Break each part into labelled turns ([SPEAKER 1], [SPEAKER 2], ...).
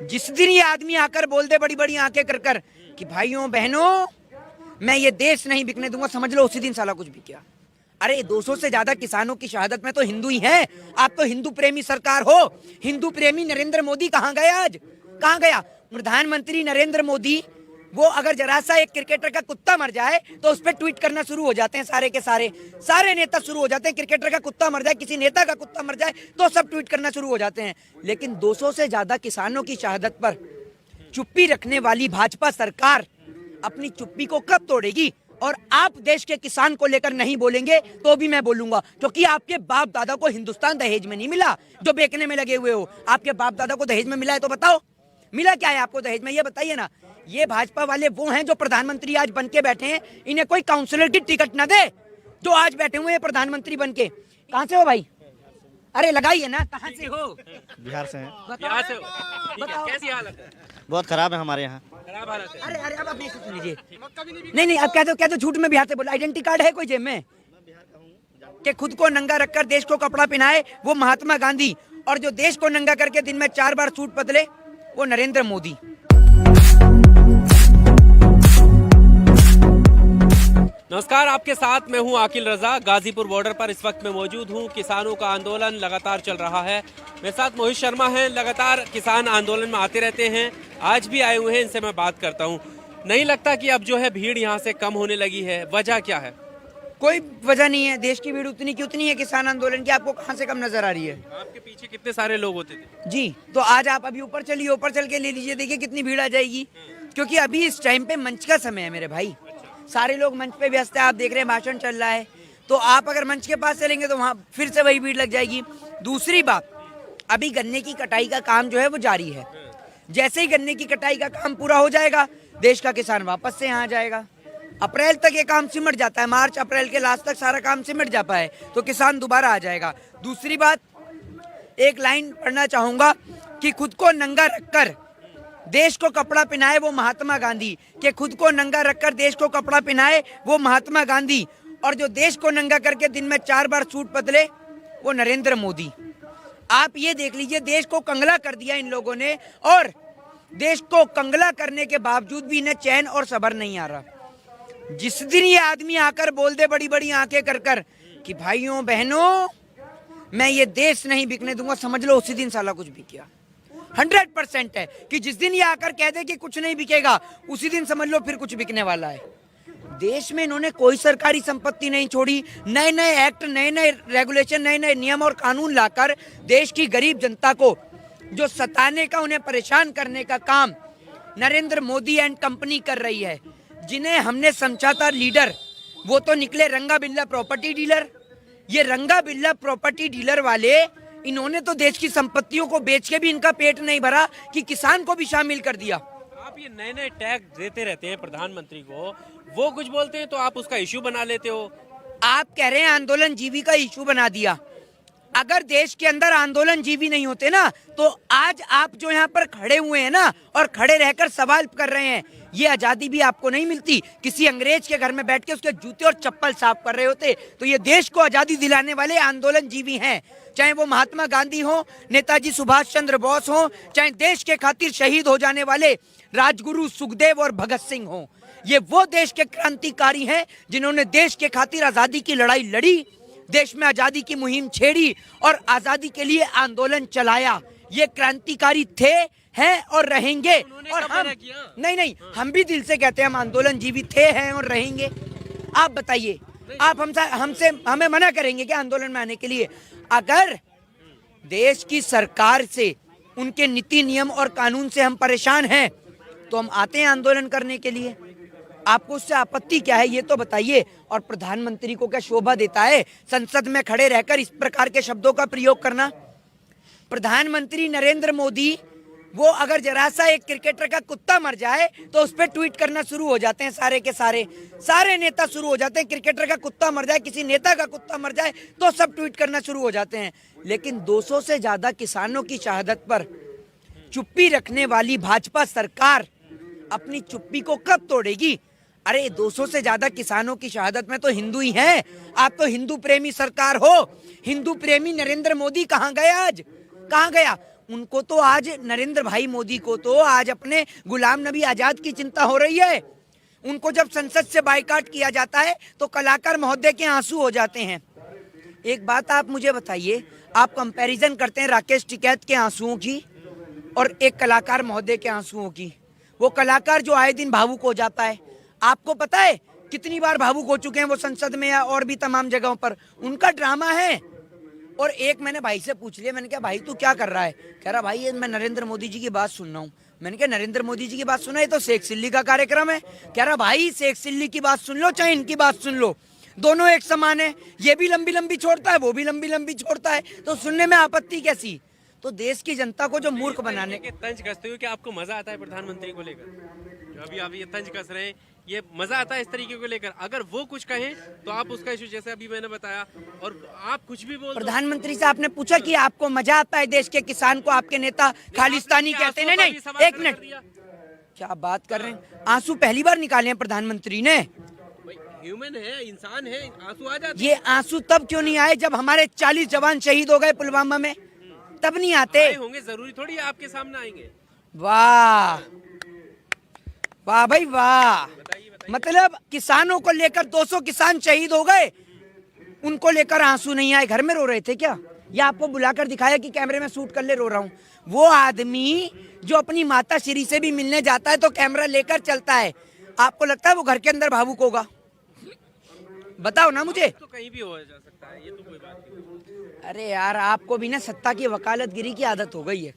[SPEAKER 1] जिस दिन ये आदमी आकर बोल दे बड़ी बड़ी आंखें कर कर कि भाइयों बहनों मैं ये देश नहीं बिकने दूंगा, समझ लो उसी दिन साला कुछ भी किया। अरे 200 से ज्यादा किसानों की शहादत में तो हिंदू ही हैं। आप तो हिंदू प्रेमी सरकार हो। हिंदू प्रेमी नरेंद्र मोदी कहाँ गया आज? कहाँ गया प्रधानमंत्री नरेंद्र मोदी? वो अगर जरा सा एक क्रिकेटर का कुत्ता मर जाए तो उस पर ट्वीट करना शुरू हो जाते हैं सारे के सारे नेता शुरू हो जाते हैं। क्रिकेटर का कुत्ता मर जाए, किसी नेता का कुत्ता मर जाए तो सब ट्वीट करना शुरू हो जाते हैं। लेकिन 200 से ज्यादा किसानों की शहादत पर चुप्पी रखने वाली भाजपा सरकार अपनी चुप्पी को कब तोड़ेगी? और आप देश के किसान को लेकर नहीं बोलेंगे तो भी मैं बोलूंगा, क्योंकि आपके बाप दादा को हिंदुस्तान दहेज में नहीं मिला जो बेचने में लगे हुए हो। आपके बाप दादा को दहेज में मिला है तो बताओ, मिला क्या है आपको दहेज में? ये बताइए ना। ये भाजपा वाले वो हैं जो प्रधानमंत्री आज बन के बैठे हैं। इन्हें कोई काउंसलर की टिकट ना दे जो आज बैठे हुए हैं प्रधानमंत्री बन के। कहाँ से हो भाई? अरे लगाइए ना, कहाँ से हो?
[SPEAKER 2] बिहार से हैं।
[SPEAKER 1] बताओ,
[SPEAKER 3] बताओ कैसी हालत है?
[SPEAKER 2] बहुत खराब है हमारे यहाँ।
[SPEAKER 3] खराब हालत है।
[SPEAKER 1] अरे अरे अब अपनी सुन लीजिए। नहीं अब कह दो झूठ में बिहार से बोला। आइडेंटिटी कार्ड है कोई जेब में? कि खुद को नंगा रखकर देश को कपड़ा पहनाए वो महात्मा गांधी, और जो देश को नंगा करके दिन में 4 बार सूट बदले वो नरेंद्र मोदी।
[SPEAKER 3] नमस्कार, आपके साथ मैं हूं आकिल रजा। गाजीपुर बॉर्डर पर इस वक्त मैं मौजूद हूं। किसानों का आंदोलन लगातार चल रहा है। मेरे साथ मोहित शर्मा हैं। लगातार किसान आंदोलन में आते रहते हैं, आज भी आए हुए हैं। इनसे मैं बात करता हूं। नहीं लगता कि अब जो है भीड़ यहां से कम होने लगी है? वजह क्या है?
[SPEAKER 1] कोई वजह नहीं है। देश की भीड़ उतनी की उतनी है किसान आंदोलन की। आपको कहां से कम नजर आ रही है?
[SPEAKER 3] आपके पीछे कितने सारे लोग होते थे
[SPEAKER 1] जी। तो आज आप अभी ऊपर चलिए, ऊपर चल के ले लीजिए, देखिए कितनी भीड़ आ जाएगी। क्योंकि अभी इस टाइम पे मंच का समय है मेरे भाई। सारे लोग मंच पे व्यस्त है। आप देख रहे हैं भाषण चल रहा है। तो आप अगर मंच के पास चलेंगे तो वहाँ फिर से वही भीड़ लग जाएगी। दूसरी बात, अभी गन्ने की कटाई का काम जो है वो जारी है। जैसे ही गन्ने की कटाई का काम पूरा हो जाएगा देश का किसान वापस से यहाँ आ जाएगा। अप्रैल तक ये काम सिमट जाता है, मार्च अप्रैल के लास्ट तक सारा काम सिमट जाता है तो किसान दोबारा आ जाएगा। दूसरी बात, एक लाइन पढ़ना चाहूंगा कि खुद को नंगा रखकर देश को कपड़ा पहनाए वो महात्मा गांधी। कि खुद को नंगा रखकर देश को कपड़ा पहनाए वो महात्मा गांधी, और जो देश को नंगा करके दिन में 4 बार सूट बदले वो नरेंद्र मोदी। आप ये देख लीजिए, देश को कंगला कर दिया इन लोगों ने, और देश को कंगला करने के बावजूद भी इन्हें चैन और सब्र नहीं आ रहा। जिस दिन ये आदमी आकर बोल दे बड़ी बड़ी आंखें कर कर कि भाइयों बहनों मैं ये देश नहीं बिकने दूंगा, समझ लो उसी दिन साला कुछ भी किया। 100% है कि जिस दिन ये आकर कह दे कि कुछ नहीं बिकेगा उसी दिन समझ लो फिर कुछ बिकने वाला है। देश में इन्होंने कोई सरकारी संपत्ति नहीं छोड़ी। नए नए एक्ट, नए नए रेगुलेशन, नए नए नियम और कानून लाकर देश की गरीब जनता को जो सताने का, उन्हें परेशान करने का काम नरेंद्र मोदी एंड कंपनी कर रही है। जिन्हें हमने समझा था लीडर, वो तो निकले रंगा बिल्ला प्रॉपर्टी डीलर। ये रंगा बिल्ला प्रॉपर्टी डीलर वाले, इन्होंने तो देश की संपत्तियों को बेच के भी इनका पेट नहीं भरा कि किसान को भी शामिल कर दिया।
[SPEAKER 3] आप ये नए नए टैग देते रहते हैं प्रधानमंत्री को, वो कुछ बोलते हैं तो आप उसका इश्यू बना लेते हो।
[SPEAKER 1] आप कह रहे हैं आंदोलन जीवी का इशू बना दिया। अगर देश के अंदर आंदोलन जीवी नहीं होते ना तो आज आप जो यहाँ पर खड़े हुए हैं ना और खड़े रहकर सवाल कर रहे हैं, ये आजादी भी आपको नहीं मिलती। किसी अंग्रेज के घर में बैठ के उसके जूते और चप्पल साफ कर रहे होते। तो ये देश को आजादी दिलाने वाले आंदोलन जीवी हैं, चाहे वो महात्मा गांधी हो, नेताजी सुभाष चंद्र बोस हो, चाहे देश के खातिर शहीद हो जाने वाले राजगुरु सुखदेव और भगत सिंह हो। ये वो देश के क्रांतिकारी हैं जिन्होंने देश के खातिर आजादी की लड़ाई लड़ी, देश में आजादी की मुहिम छेड़ी और आजादी के लिए आंदोलन चलाया। ये क्रांतिकारी थे, हैं और रहेंगे। और हम नहीं हम भी दिल से कहते हैं हम आंदोलन जीवी थे, हैं और रहेंगे। आप बताइए, आप हमें मना करेंगे क्या आंदोलन में आने के लिए? अगर देश की सरकार से, उनके नीति नियम और कानून से हम परेशान हैं तो हम आते हैं आंदोलन करने के लिए। आपको उससे आपत्ति क्या है ये तो बताइए। और प्रधानमंत्री को क्या शोभा देता है संसद में खड़े रहकर इस प्रकार के शब्दों का प्रयोग करना? प्रधानमंत्री नरेंद्र मोदी, वो अगर जरा सा एक क्रिकेटर का कुत्ता मर जाए तो उस पर ट्वीट करना शुरू हो जाते हैं सारे के सारे नेता शुरू हो जाते हैं। क्रिकेटर का कुत्ता मर जाए, किसी नेता का कुत्ता मर जाए तो सब ट्वीट करना शुरू हो जाते हैं। लेकिन 200 से ज्यादा किसानों की शहादत पर चुप्पी रखने वाली भाजपा सरकार अपनी चुप्पी को कब तोड़ेगी? अरे 200 से ज्यादा किसानों की शहादत में तो हिंदू ही हैं। आप तो हिंदू प्रेमी सरकार हो। हिंदू प्रेमी नरेंद्र मोदी कहाँ गया आज? कहाँ गया उनको तो आज नरेंद्र भाई मोदी को तो आज अपने गुलाम नबी आजाद की चिंता हो रही है। उनको जब संसद से बाइकाट किया जाता है तो कलाकार महोदय के आंसू हो जाते हैं। एक बात आप मुझे बताइए, आप कंपैरिजन करते हैं राकेश टिकैत के आंसुओं की और एक कलाकार महोदय के आंसुओं की। वो कलाकार जो आए दिन भावुक हो जाता है, आपको पता है कितनी बार भावुक हो चुके हैं वो संसद में या और भी तमाम जगहों पर। उनका ड्रामा है। और एक मैंने भाई से पूछ लिया, मैंने कहा भाई तू क्या कर रहा है? कह रहा भाई ये मैं नरेंद्र मोदी जी की बात सुन रहा हूँ। मैंने कहा नरेंद्र मोदी जी की बात सुना, ये तो शेख सिल्ली का कार्यक्रम है। कह रहा भाई शेख सिल्ली की बात सुन लो चाहे इनकी बात सुन लो, दोनों एक समान है। ये भी लंबी लंबी छोड़ता है, वो भी लंबी लंबी छोड़ता है, तो सुनने में आपत्ति कैसी? तो देश की जनता को जो मूर्ख बनाने
[SPEAKER 3] के तंज कसते हो कि आपको मजा आता है प्रधानमंत्री को लेकर, जो अभी आप ये तंज कस रहे हैं, ये मजा आता है इस तरीके को लेकर? अगर वो कुछ कहें तो आप उसका इशू, जैसे अभी मैंने बताया, और आप कुछ भी बोल।
[SPEAKER 1] प्रधानमंत्री से आपने पूछा कि आपको मजा आता है देश के किसान को आपके नेता खालिस्तानी कहते हैं? नहीं, एक मिनट, क्या बात कर रहे हैं? आंसू पहली बार निकाले हैं प्रधानमंत्री ने।
[SPEAKER 3] ह्यूमन है, इंसान है, आंसू आ जाते।
[SPEAKER 1] ये आंसू तब क्यों नहीं आए जब हमारे 40 जवान शहीद हो गए पुलवामा में? तब नहीं आते
[SPEAKER 3] होंगे, जरूरी थोड़ी आपके सामने आएंगे।
[SPEAKER 1] वाह वाह भाई वाह। मतलब किसानों को लेकर 200 किसान शहीद हो गए, उनको लेकर आंसू नहीं आए? घर में रो रहे थे क्या? या आपको बुलाकर दिखाया कि कैमरे में शूट कर ले रो रहा हूँ? वो आदमी जो अपनी माता श्री से भी मिलने जाता है तो कैमरा लेकर चलता है, आपको लगता है वो घर के अंदर भावुक होगा? बताओ ना मुझे।
[SPEAKER 3] तो कहीं भी हो जा सकता है, ये तो कोई बात नहीं।
[SPEAKER 1] अरे यार आपको भी ना सत्ता की वकालतगिरी की आदत हो गई है।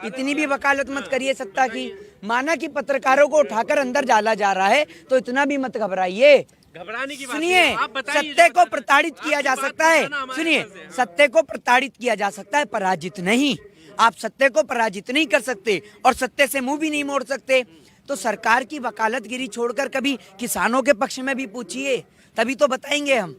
[SPEAKER 1] इतनी भी वकालत मत करिए सत्ता की। माना कि पत्रकारों को उठाकर अंदर डाला जा रहा है तो इतना भी मत घबराइए।
[SPEAKER 3] घबराने की बात
[SPEAKER 1] सुनिए, सत्य को प्रताड़ित किया जा सकता है। सुनिए, सत्य को प्रताड़ित किया जा सकता है, पराजित नहीं। आप सत्य को पराजित नहीं कर सकते और सत्य से मुंह भी नहीं मोड़ सकते। तो सरकार की वकालतगिरी छोड़कर कभी किसानों के पक्ष में भी पूछिए, तभी तो बताएंगे हम।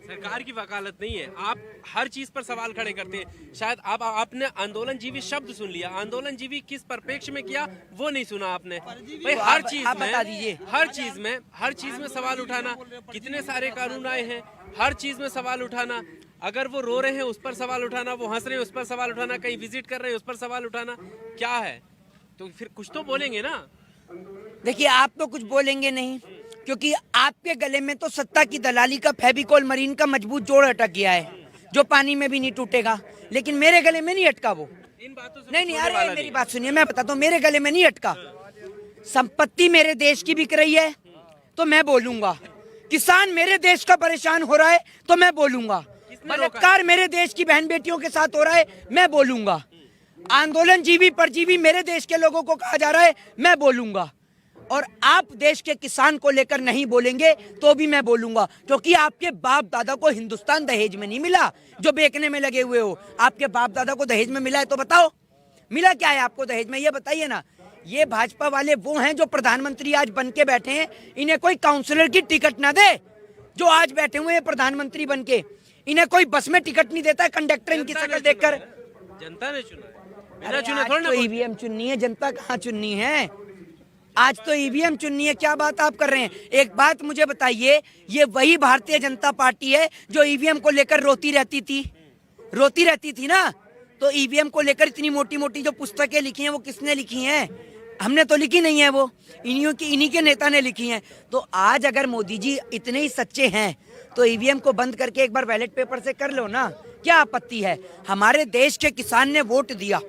[SPEAKER 3] सरकार की वकालत नहीं है, आप हर चीज पर सवाल खड़े करते हैं। शायद आपने आंदोलन जीवी शब्द सुन लिया, आंदोलन जीवी किस परिप्रेक्ष्य में किया वो नहीं सुना आपने। भाई हर चीज में,
[SPEAKER 1] बता दीजिए।
[SPEAKER 3] हर चीज में सवाल उठाना, कितने सारे कानून आए हैं, हर चीज में सवाल उठाना। अगर वो रो रहे हैं उस पर सवाल उठाना, वो हंस रहे हैं उस पर सवाल उठाना, कहीं विजिट कर रहे हैं उस पर सवाल उठाना, क्या है? तो फिर कुछ तो बोलेंगे ना।
[SPEAKER 1] देखिए आप तो कुछ बोलेंगे नहीं, क्योंकि आपके गले में तो सत्ता की दलाली का फेविकोल मरीन का मजबूत जोड़ अटक गया है, जो पानी में भी नहीं टूटेगा। लेकिन मेरे गले में नहीं अटका वो।
[SPEAKER 3] इन बातों से
[SPEAKER 1] नहीं, अरे मेरी बात सुनिए, मैं बताता हूँ, मेरे गले में नहीं अटका। संपत्ति मेरे देश की बिक रही है तो मैं बोलूंगा, किसान मेरे देश का परेशान हो रहा है तो मैं बोलूंगा, बलात्कार मेरे देश की बहन बेटियों के साथ हो रहा है मैं बोलूंगा, आंदोलन जीवी परजीवी मेरे देश के लोगों को कहा जा रहा है मैं बोलूंगा। और आप देश के किसान को लेकर नहीं बोलेंगे तो भी मैं बोलूंगा, क्योंकि आपके बाप दादा को हिंदुस्तान दहेज में नहीं मिला जो बेचने में लगे हुए हो। आपके बाप दादा को दहेज में मिला है तो बताओ, मिला क्या है आपको दहेज में, ये बताइए ना। ये भाजपा वाले वो हैं जो प्रधानमंत्री आज बन के बैठे हैं, इन्हें कोई काउंसलर की टिकट ना दे जो आज बैठे हुए हैं प्रधानमंत्री बन के। इन्हें कोई बस में टिकट नहीं देता, कंडक्टर इनकी शक्ल देखकर।
[SPEAKER 3] जनता ने चुना है,
[SPEAKER 1] अरे आज तो ईवीएम चुननी है, जनता कहाँ चुननी है? आज तो ईवीएम चुननी है। क्या बात आप कर रहे हैं? एक बात मुझे बताइए, ये वही भारतीय जनता पार्टी है जो ईवीएम को लेकर रोती रहती थी ना। तो ईवीएम को लेकर इतनी मोटी मोटी जो पुस्तकें लिखी हैं वो किसने लिखी हैं? हमने तो लिखी नहीं है, वो इन्हीं के नेता ने लिखी हैं। तो आज अगर मोदी जी इतने ही सच्चे हैं तो ईवीएम को बंद करके एक बार बैलेट पेपर से कर लो ना, क्या आपत्ति है? हमारे देश के किसान ने वोट दिया,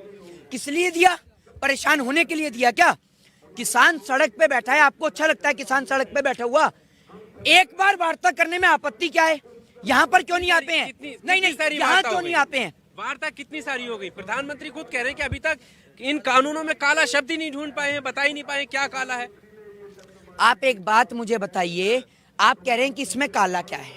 [SPEAKER 1] किस लिए दिया? परेशान होने के लिए दिया क्या? किसान सड़क पे बैठा है, आपको अच्छा लगता है किसान सड़क पे बैठा हुआ? एक बार वार्ता करने में आपत्ति क्या है? यहाँ पर क्यों नहीं आते हैं? नहीं, यहाँ क्यों नहीं आते हैं?
[SPEAKER 3] वार्ता कितनी सारी हो गई। प्रधानमंत्री खुद कह रहे हैं कि अभी तक इन कानूनों में काला शब्द ही नहीं ढूंढ पाए हैं, बता ही नहीं पाए क्या काला है।
[SPEAKER 1] आप एक बात मुझे बताइए, आप कह रहे हैं कि इसमें काला क्या है?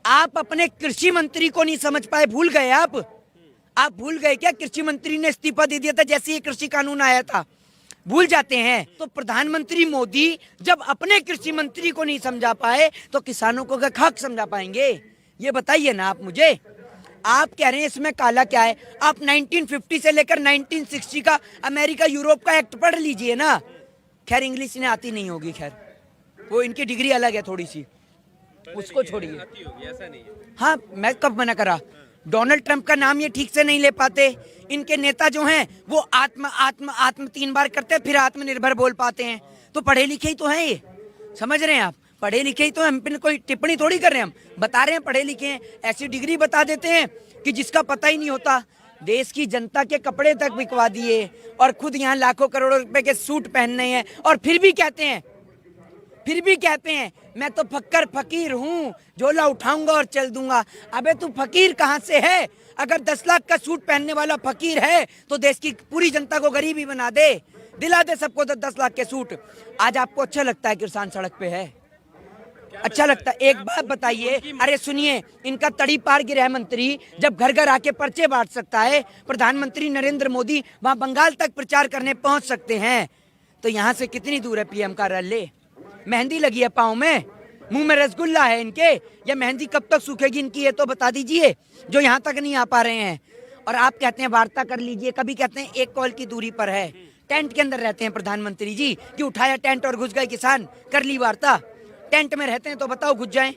[SPEAKER 1] आप अपने कृषि मंत्री को नहीं समझ पाए, भूल गए आप भूल गए क्या? कृषि मंत्री ने इस्तीफा दे दिया था जैसे ये कृषि कानून आया था, भूल जाते हैं। तो प्रधानमंत्री मोदी जब अपने कृषि मंत्री को नहीं समझा पाए तो किसानों को क्या खाक समझा पाएंगे? ये बताइए ना आप मुझे। आप कह रहे हैं इसमें काला क्या है? आप 1950 से लेकर 1960 का अमेरिका यूरोप का एक्ट पढ़ लीजिए ना। खैर इंग्लिश इन्हें आती नहीं होगी, खैर वो इनकी डिग्री अलग है थोड़ी सी, उसको छोड़िए।
[SPEAKER 3] ऐसा नहीं है।
[SPEAKER 1] हाँ, मैं कब मना करा? डोनाल्ड ट्रंप का नाम ये ठीक से नहीं ले पाते। इनके नेता जो हैं वो आत्म आत्म आत्म 3 बार करते फिर आत्मनिर्भर बोल पाते हैं। तो पढ़े लिखे ही तो हैं ये, समझ रहे हैं आप, पढ़े लिखे ही तो। हम पे कोई टिप्पणी थोड़ी कर रहे हैं, हम बता रहे हैं पढ़े लिखे हैं। ऐसी डिग्री बता देते हैं कि जिसका पता ही नहीं होता। देश की जनता के कपड़े तक बिकवा दिए और खुद यहाँ लाखों करोड़ों रुपए के सूट पहनने हैं और फिर भी कहते हैं मैं तो फक्कर फकीर हूँ, झोला उठाऊंगा और चल दूंगा। अबे तू फकीर कहाँ से है? अगर 10 लाख का सूट पहनने वाला फकीर है तो देश की पूरी जनता को गरीब ही बना दे, दिला दे सबको 10 लाख के सूट। आज आपको अच्छा लगता है किसान सड़क पे है? अच्छा लगता है? एक बात बताइए, अरे सुनिए, इनका तड़ी पार गृह मंत्री जब घर घर आके पर्चे बांट सकता है, प्रधानमंत्री नरेंद्र मोदी वहां बंगाल तक प्रचार करने पहुंच सकते हैं, तो यहाँ से कितनी दूर है पीएम कार्यालय? मेहंदी लगी है पाँव में, मुंह में रसगुल्ला है इनके, या मेहंदी कब तक सूखेगी इनकी ये तो बता दीजिए, जो यहाँ तक नहीं आ पा रहे हैं। और आप कहते हैं वार्ता कर लीजिए, कभी कहते हैं 1 कॉल की दूरी पर है। टेंट के अंदर रहते हैं प्रधानमंत्री जी कि उठाया टेंट और घुस गए किसान, कर ली वार्ता। टेंट में रहते हैं तो बताओ घुस जाएं,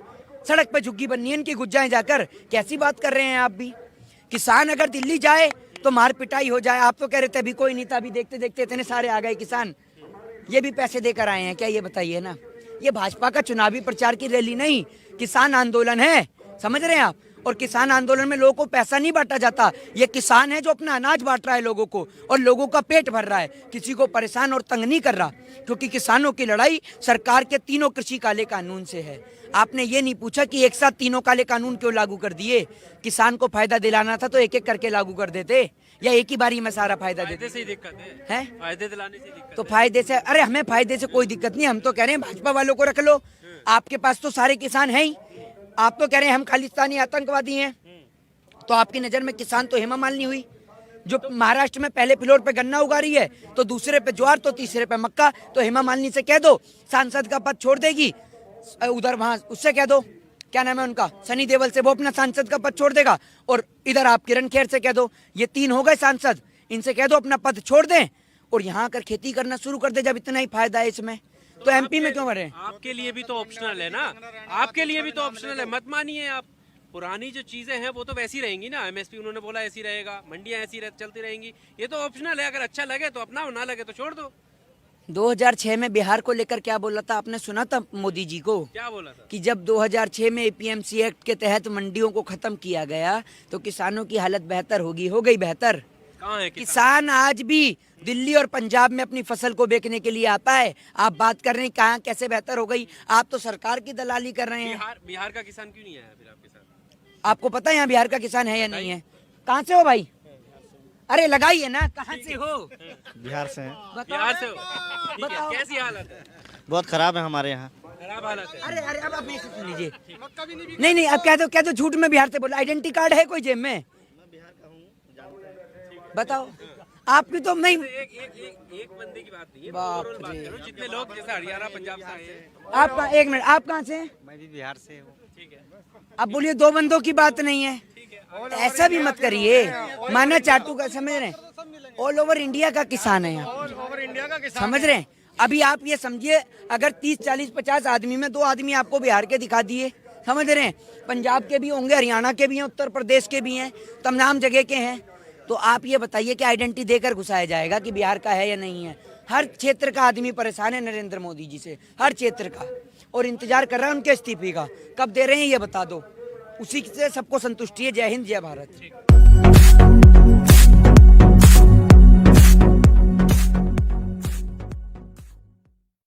[SPEAKER 1] सड़क पे झुग्गी बननी है इनकी, घुस जाएं जाकर। कैसी बात कर रहे हैं आप भी? किसान अगर दिल्ली जाए तो मार पिटाई हो जाए। आप तो कह रहे थे अभी कोई नहीं था, अभी देखते देखते इतने सारे आ गए किसान। ये भी पैसे देकर आए हैं क्या, ये बताइए ना? ये भाजपा का चुनावी प्रचार की रैली नहीं, किसान आंदोलन है, समझ रहे हैं आप? और किसान आंदोलन में लोगों को पैसा नहीं बांटा जाता। ये किसान है जो अपना अनाज बांट रहा है लोगों को, और लोगों का पेट भर रहा है, किसी को परेशान और तंग नहीं कर रहा। क्योंकि किसानों की लड़ाई सरकार के 3 कृषि काले कानून से है। आपने ये नहीं पूछा कि एक साथ 3 काले कानून क्यों लागू कर दिए? किसान को फायदा दिलाना था तो एक एक करके लागू कर देते, या एक ही बारी में सारा फायदा देते?
[SPEAKER 3] फायदे से ही दिक्कत है, फायदे दिलाने से दिक्कत
[SPEAKER 1] तो फायदे से, अरे हमें फायदे से कोई दिक्कत नहीं। हम तो कह रहे हैं भाजपा वालों को रख लो, आपके पास तो सारे किसान हैं ही। आप तो कह रहे हैं हम खालिस्तानी आतंकवादी हैं, तो आपकी नजर में किसान तो हेमा मालिनी हुई, जो महाराष्ट्र में पहले फ्लोर पे गन्ना उगा रही है, तो दूसरे पे ज्वार, तो तीसरे पे मक्का। तो हेमा मालिनी से कह दो सांसद का पद छोड़ देगी, उधर वहां उससे कह दो, क्या नाम है उनका, सनी देओल से, वो अपना सांसद का पद छोड़ देगा। और इधर आप किरण खेर से कह दो, ये 3 हो गए सांसद, इनसे कह दो अपना पद छोड़ दें और यहाँ आकर खेती करना शुरू कर दे, जब इतना ही फायदा है इसमें। तो एमपी में क्यों बढ़े?
[SPEAKER 3] आपके लिए भी तो ऑप्शनल है ना, आपके लिए भी तो ऑप्शनल है, मत मानिए आप। पुरानी जो चीजें हैं वो तो वैसी रहेंगी ना, एमएसपी उन्होंने बोला ऐसी रहेगा, मंडियां ऐसी चलती रहेंगी, ये तो ऑप्शनल है। अगर अच्छा लगे तो अपनाओ, ना लगे तो छोड़ दो।
[SPEAKER 1] 2006 में बिहार को लेकर क्या बोला था आपने, सुना था मोदी जी को?
[SPEAKER 3] क्या बोला था?
[SPEAKER 1] कि जब 2006 में एपीएमसी एक्ट के तहत मंडियों को खत्म किया गया तो किसानों की हालत बेहतर होगी, हो गई बेहतर।
[SPEAKER 3] कहाँ है
[SPEAKER 1] किसान आज भी दिल्ली और पंजाब में अपनी फसल को बेचने के लिए आता है। आप बात कर रहे हैं कहाँ कैसे बेहतर हो गई? आप तो सरकार की दलाली कर रहे हैं।
[SPEAKER 3] बिहार का किसान क्यों नहीं आया फिर आपके साथ?
[SPEAKER 1] आपको पता है यहाँ बिहार का किसान है या नहीं है? कहाँ से हो भाई? अरे लगाइए ना, कहाँ से हो?
[SPEAKER 2] बिहार से हैं।
[SPEAKER 3] बिहार से हो? ठीक है, कैसी हालत है?
[SPEAKER 2] बहुत खराब है हमारे यहाँ।
[SPEAKER 3] खराब हालत है।
[SPEAKER 1] अरे अरे अब आप मेरे से सुन लीजिए। नहीं अब कह दो झूठ में बिहार से बोला। आइडेंटिटी कार्ड है कोई जेब में? बताओ। आपकी तो नहीं,
[SPEAKER 3] एक बंदे की बात नहीं है,
[SPEAKER 1] बाप
[SPEAKER 3] ओवरऑल बात
[SPEAKER 1] रे।
[SPEAKER 3] करो। जितने लोग जैसे हरियाणा पंजाब से आए हैं।
[SPEAKER 1] आपका 1 मिनट, आप कहाँ से हैं?
[SPEAKER 2] मैं भी बिहार से हूँ।
[SPEAKER 3] ठीक है,
[SPEAKER 1] अब बोलिए 2 बंदों की बात नहीं है, ऐसा भी मत करिए। माना चाटू का, समझ रहे हैं, ऑल ओवर इंडिया का किसान है यहाँ, समझ रहे हैं? अभी आप ये समझिए, अगर 30 40 50 आदमी में 2 आदमी आपको बिहार के दिखा दिए, समझ रहे हैं, पंजाब के भी होंगे, हरियाणा के भी हैं, उत्तर प्रदेश के भी हैं, तमाम जगह के हैं, तो आप ये बताइए कि आइडेंटिटी देकर घुसाया जाएगा कि बिहार का है या नहीं है? हर क्षेत्र का आदमी परेशान है नरेंद्र मोदी जी से, हर क्षेत्र का, और इंतजार कर रहा है उनके इस्तीफे का। कब दे रहे हैं ये बता दो, उसी से सबको संतुष्टि है। जय हिंद, जय भारत।